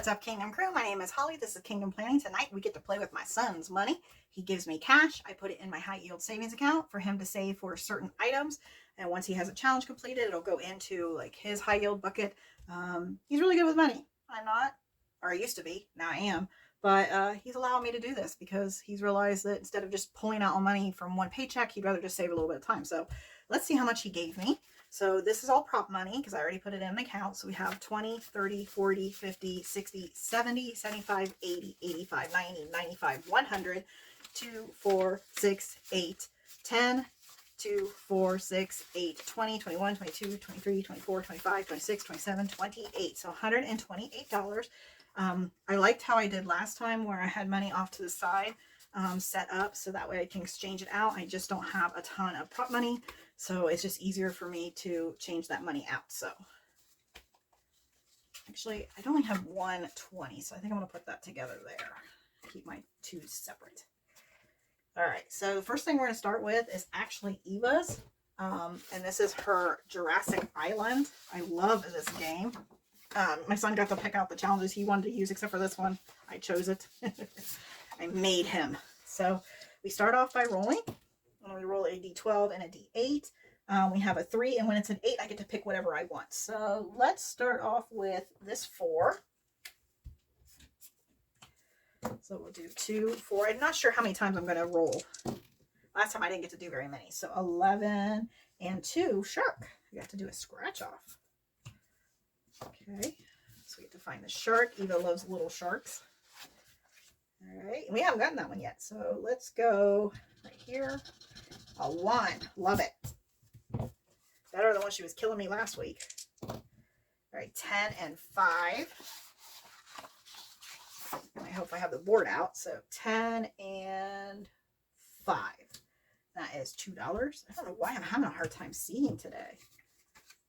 What's up, Kingdom Crew? My name is Holly. This is Kingdom Planning. Tonight we get to play with my son's money. He gives me cash. I put it in my high yield savings account for him to save for certain items. And once he has a challenge completed, it'll go into like his high yield bucket. He's really good with money. I'm not, or I used to be. Now I am. But he's allowing me to do this because he's realized that instead of just pulling out all money from one paycheck, he'd rather just save a little bit of time. So let's see how much he gave me. So this is all prop money because I already put it in an account. So we have 20, 30, 40, 50, 60, 70, 75, 80, 85, 90, 95, 100, 2, 4, 6, 8, 10, 2, 4, 6, 8, 20, 21, 22, 23, 24, 25, 26, 27, 28. So $128. I liked how I did last time where I had money off to the side set up so that way I can exchange it out. I just don't have a ton of prop money. So it's just easier for me to change that money out. So actually, I only have 120, so I think I'm going to put that together there. Keep my two separate. All right, so the first thing we're going to start with is actually Eva's. And this is her Jurassic Island. I love this game. My son got to pick out the challenges he wanted to use, except for this one. I chose it. I made him. So we start off by rolling. When we roll a d12 and a d8, we have a 3, and when it's an 8, I get to pick whatever I want. So let's start off with this 4. So we'll do 2, 4. I'm not sure how many times I'm going to roll. Last time I didn't get to do very many. So 11 and 2, shark. I got to do a scratch off. Okay, so we have to find the shark. Eva loves little sharks. All right, and we haven't gotten that one yet. So let's go right here. A 1. Love it. Better than when she was killing me last week. All right, 10 and 5. And I hope I have the board out. So 10 and 5. That is $2. I don't know why I'm having a hard time seeing today.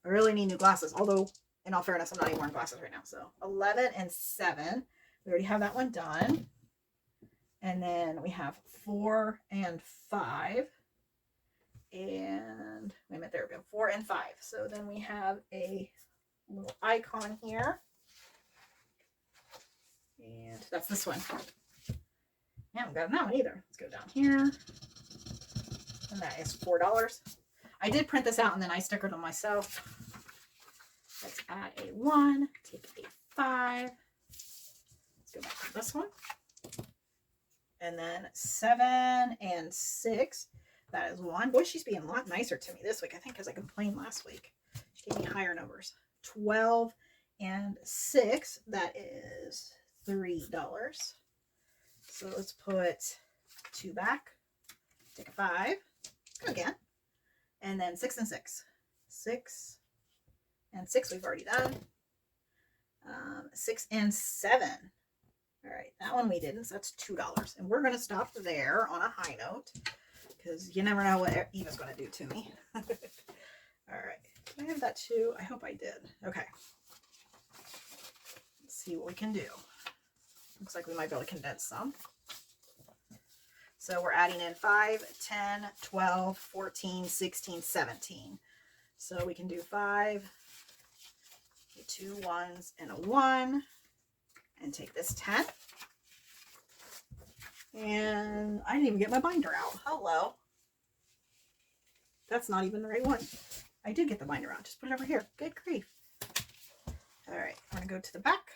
I really need new glasses. Although, in all fairness, I'm not even wearing glasses right now. So 11 and 7. We already have that one done. And then we have 4 and 5. And wait a minute, there we go. 4 and 5. So then we have a little icon here. And that's this one. I haven't gotten that one either. Let's go down here. And that is $4. I did print this out and then I stickered them myself. Let's add a 1. Take a 5. Let's go back to this one. And then 7 and 6. That is 1. Boy, she's being a lot nicer to me this week, I think, because I complained last week. She gave me higher numbers. 12 and 6. That is $3. So let's put 2 back. Take a 5. Go again. And then 6 and 6. 6 and 6 we've already done. 6 and 7. All right, that one we didn't, so that's $2. And we're going to stop there on a high note because you never know what Eva's going to do to me. All right, did I have that too? I hope I did. Okay. Let's see what we can do. Looks like we might be able to condense some. So we're adding in 5, 10, 12, 14, 16, 17. So we can do 5, 2 1s, and a 1. And take this 10. And I didn't even get my binder out. Hello. That's not even the right one. I did get the binder out. Just put it over here. Good grief. All right. I'm going to go to the back.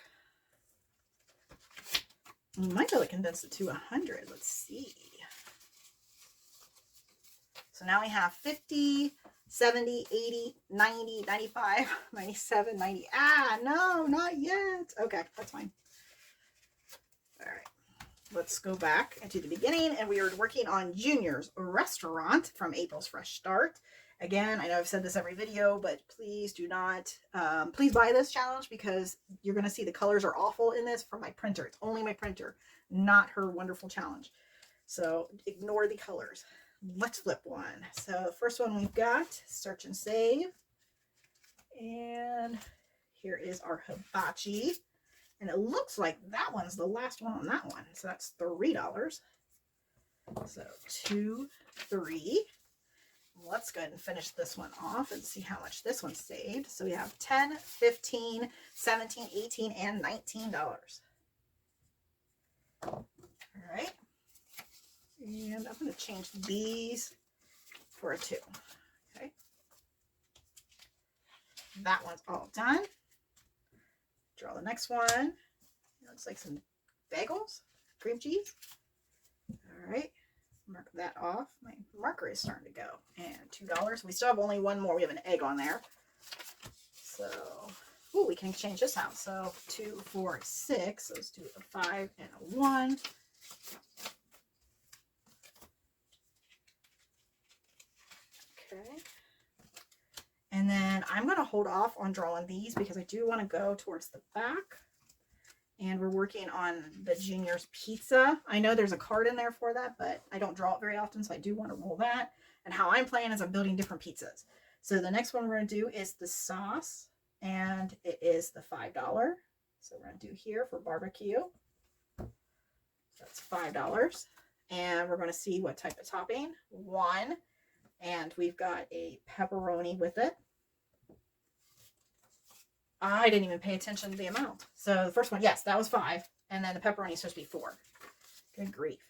You might be able to condense it to 100. Let's see. So now we have 50, 70, 80, 90, 95, 97, 90. Ah, no, not yet. Okay, that's fine. All right, let's go back into the beginning, and we are working on Junior's Restaurant from April's Fresh Start. Again, I know I've said this every video, but please do not, please buy this challenge because you're going to see the colors are awful in this from my printer. It's only my printer, not her wonderful challenge. So ignore the colors. Let's flip one. So the first one we've got, search and save. And here is our hibachi. And it looks like that one's the last one on that one. So that's $3. So 2, 3. let's go ahead and finish this one off and see how much this one saved. So we have 10, 15, 17, 18, and $19. All right. And I'm going to change these for a 2. Okay. That one's all done. Draw the next one. It looks like some bagels, cream cheese. All right. Mark that off. My marker is starting to go. And $2. We still have only one more. We have an egg on there. So, ooh, we can change this out. So 2, 4, 6. Let's do a 5 and a 1. Okay. And then I'm going to hold off on drawing these because I do want to go towards the back. And we're working on the Junior's Pizza. I know there's a card in there for that, but I don't draw it very often, so I do want to roll that. And how I'm playing is I'm building different pizzas. So the next one we're going to do is the sauce, and it is the $5. So we're going to do here for barbecue. So that's $5. And we're going to see what type of topping. 1. And we've got a pepperoni with it. I didn't even pay attention to the amount. So the first one, yes, that was 5. And then the pepperoni is supposed to be 4. Good grief.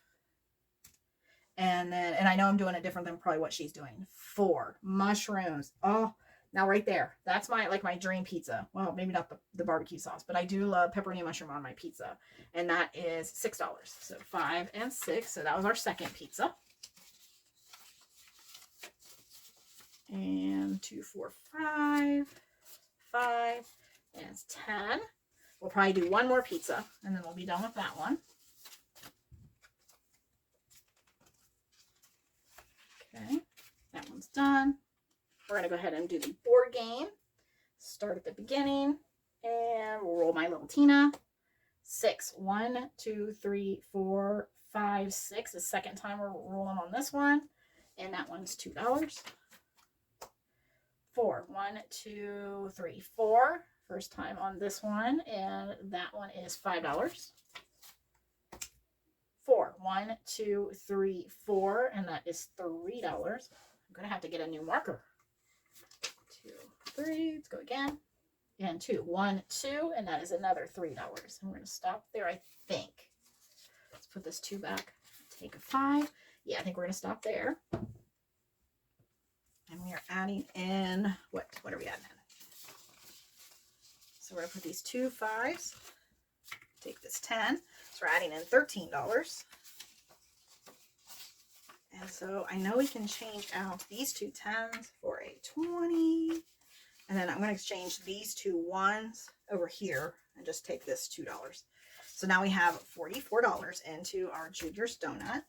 And then, and I know I'm doing it different than probably what she's doing. 4 mushrooms. Oh, now right there. That's my, like my dream pizza. Well, maybe not the barbecue sauce, but I do love pepperoni and mushroom on my pizza. And that is $6. So 5 and 6. So that was our second pizza. And 2, 4, 5. 5. And it's 10. We'll probably do one more pizza and then we'll be done with that one. Okay, that one's done. We're going to go ahead and do the board game. Start at the beginning and we'll roll my little Tina. 6. 1, 2, 3, 4, 5, 6. The second time we're rolling on this one. And that one's $2. 4. 1, 2, 3, 4. First time on this one, and that one is $5. 4. 1, 2, 3, 4, and that is $3. I'm gonna have to get a new marker. 2, 3. Let's go again. And 2. 1, 2, and that is another $3. And we're gonna stop there, I think. Let's put this 2 back. Take a 5. Yeah, I think we're gonna stop there. And we are adding in, what are we adding in? So we're going to put these 2 5s, take this 10, so we're adding in $13. And so I know we can change out these 2 10s for a 20, and then I'm going to exchange these 2 1s over here and just take this $2. So now we have $44 into our Junior's Donut.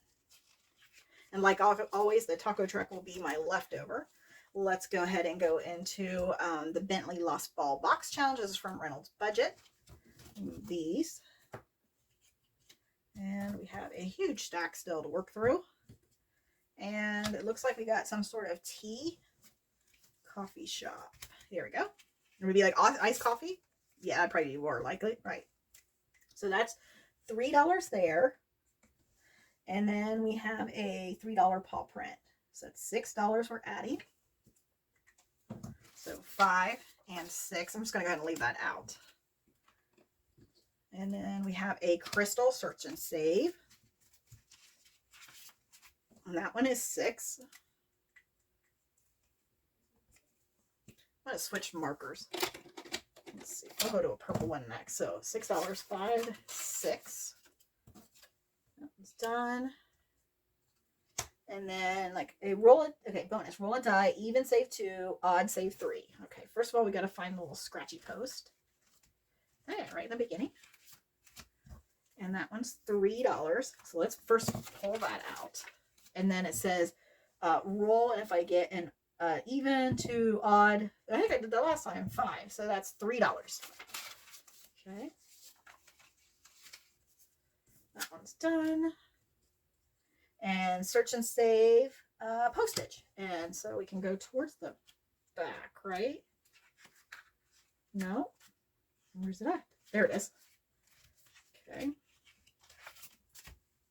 And like always, the taco truck will be my leftover. Let's go ahead and go into the Bentley Lost Ball Box Challenge. This is from Reynolds Budget. Move these. And we have a huge stack still to work through. And it looks like we got some sort of tea coffee shop. Here we go. It would be like iced coffee. Yeah, that'd probably be more likely. Right. So that's $3 there. And then we have a $3 paw print. So that's $6 we're adding. So 5 and 6. I'm just going to go ahead and leave that out. And then we have a Crystal Search and Save. And that one is 6. I'm going to switch markers. Let's see. I'll go to a purple one next. So $6, 5, 6. That one's done. And then like a bonus, roll a die, even save 2, odd save 3. Okay, first of all, we got to find the little scratchy post. Okay, right in the beginning. And that one's $3. So let's first pull that out. And then it says, roll if I get an even to odd. I think I did that last time, 5. So that's $3. Okay. That one's done. And search and save postage. And so we can go towards the back, right? No. Where's it at? There it is. Okay.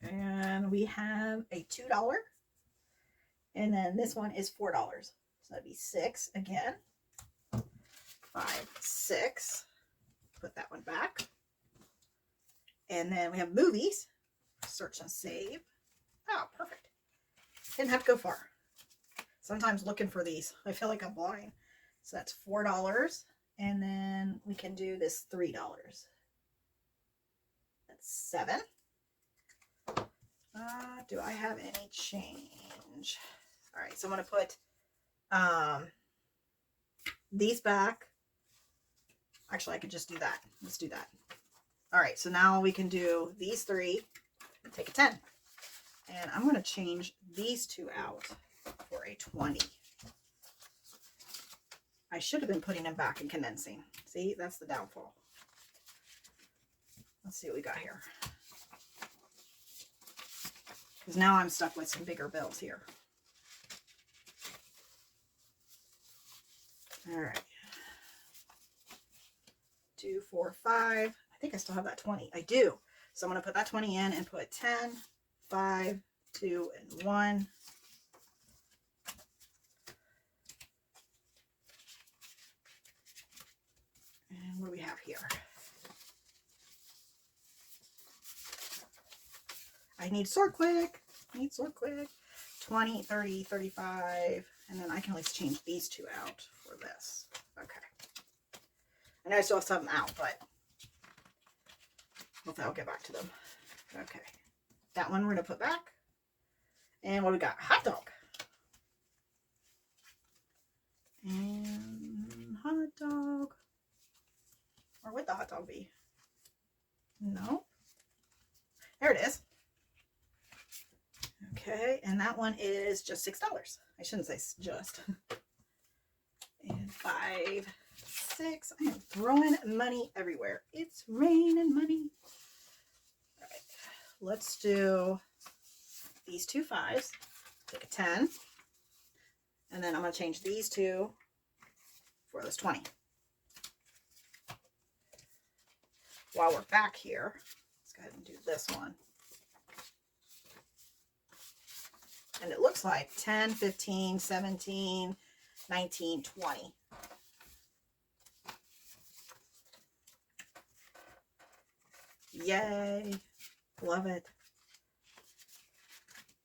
And we have a $2. And then this one is $4. So that'd be 6 again. 5, 6. Put that one back. And then we have movies. Search and save. Oh, perfect. Didn't have to go far. Sometimes looking for these, I feel like I'm blind. So that's $4. And then we can do this $3. That's 7. Do I have any change? All right, so I'm going to put these back. Actually, I could just do that. Let's do that. All right, so now we can do these 3 and take a 10. And I'm going to change these 2 out for a 20. I should have been putting them back and condensing. See, that's the downfall. Let's see what we got here. Because now I'm stuck with some bigger bills here. All right. 2, 4, 5. I think I still have that 20. I do. So I'm going to put that 20 in and put 10, 5, 2, and 1. And what do we have here? I need sort quick. 20, 30, 35. And then I can at least change these 2 out for this. Okay. I know I still have some out, but hopefully I'll get back to them. Okay. That one we're going to put back. And what we got? Hot dog. And hot dog. Or would the hot dog be? No. There it is. Okay, and that one is just $6. I shouldn't say just. And 5, 6. I am throwing money everywhere. It's raining money. All right, let's do these 2 5s. Take a 10. And then I'm going to change these 2 for this 20. While we're back here, let's go ahead and do this one. And it looks like 10, 15, 17, 19, 20. Yay. Love it.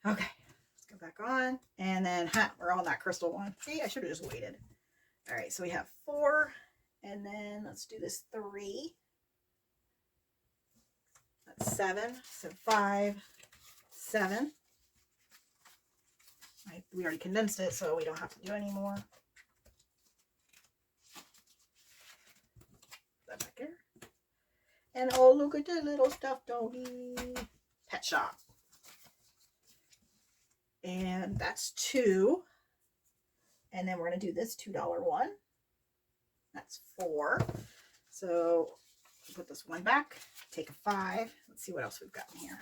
Okay. Let's go back on. And then, we're on that crystal one. See, I should have just waited. All right, so we have 4. And then let's do this 3. That's 7. So 5, 7. We already condensed it, so we don't have to do any more. Put that back here. And oh, look at the little stuffed doggy. Pet shop. And that's 2. And then we're going to do this $2 one. That's 4. So put this one back. Take a 5. Let's see what else we've got in here.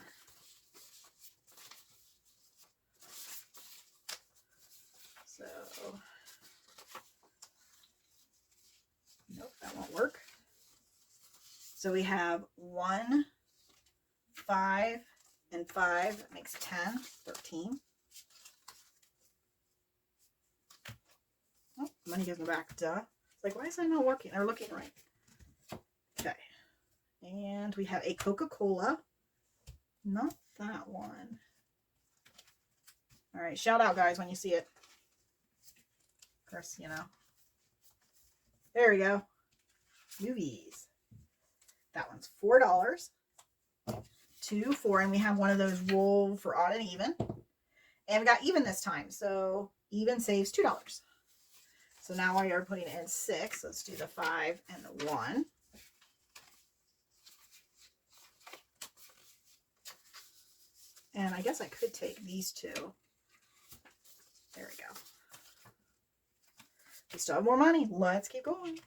So, nope, that won't work. So we have 1, 5, and 5. That makes 10, 13. Oh, money goes in the back, duh. It's like, why is that not working or looking right? Okay. And we have a Coca-Cola. Not that one. All right, shout out, guys, when you see it. Of course, you know. There we go. Movies. That one's $4. 2, 4, and we have one of those roll for odd and even. And we got even this time, so even saves $2. So now we are putting in 6. Let's do the 5 and the 1. And I guess I could take these 2. There we go. We still have more money. Let's keep going.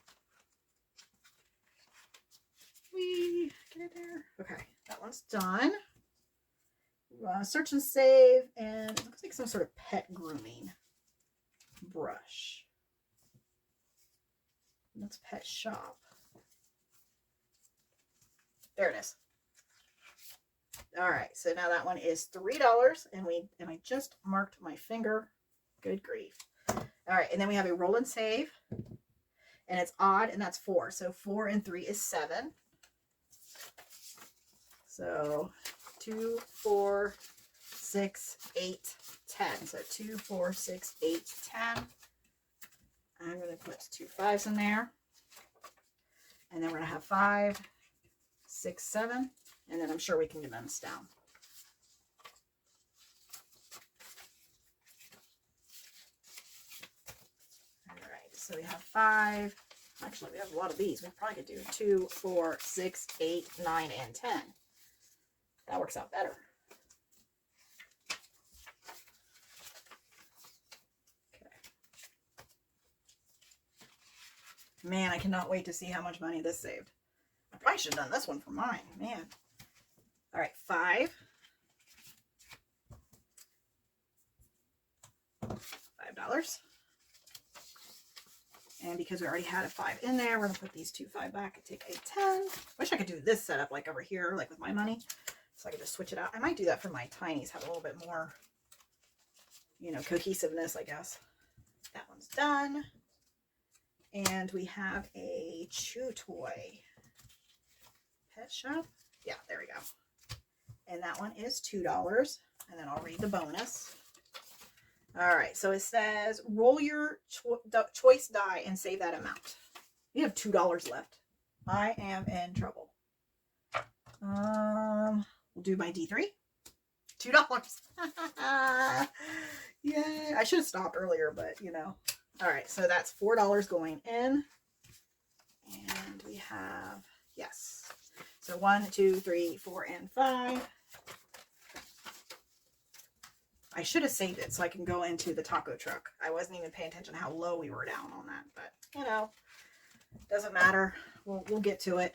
We get it there. Okay, that one's done. Search and save, and it looks like some sort of pet grooming brush. That's pet shop. There it is. All right, so now that one is $3, and I just marked my finger Good grief. All right, and then we have a roll and save, and it's odd, and that's 4. So 4 and 3 is 7. So 2, 4, 6, 8, 10. So 2, 4, 6, 8, 10. I'm going to put 2 5s in there. And then we're going to have 5, 6, 7. And then I'm sure we can condense down. All right, so we have 5. Actually, we have a lot of these. We probably could do 2, 4, 6, 8, 9, and 10. That works out better. Okay. Man, I cannot wait to see how much money this saved. I probably should have done this one for mine. Man. All right, 5. $5. And because we already had a 5 in there, we're going to put these 2 5 back and take a 10. Wish I could do this setup like over here, like with my money. So I could just switch it out. I might do that for my tinies, have a little bit more, you know, cohesiveness, I guess. That one's done. And we have a chew toy. Pet shop? Yeah, there we go. And that one is $2. And then I'll read the bonus. All right, so it says, roll your choice die and save that amount. You have $2 left. I am in trouble. We'll do my D3. $2. Yay. I should have stopped earlier, but you know. All right, so that's $4 going in. And we have, yes. So 1, 2, 3, 4, and 5. I should have saved it so I can go into the taco truck. I wasn't even paying attention to how low we were down on that, but you know, doesn't matter. We'll get to it.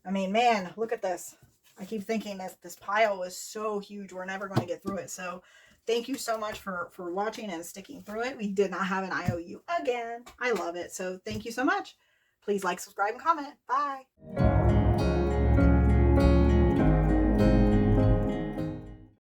I mean, man, look at this. I keep thinking that this pile is so huge, we're never going to get through it. So thank you so much for watching and sticking through it. We did not have an IOU again. I love it. So thank you so much. Please like, subscribe, and comment. Bye.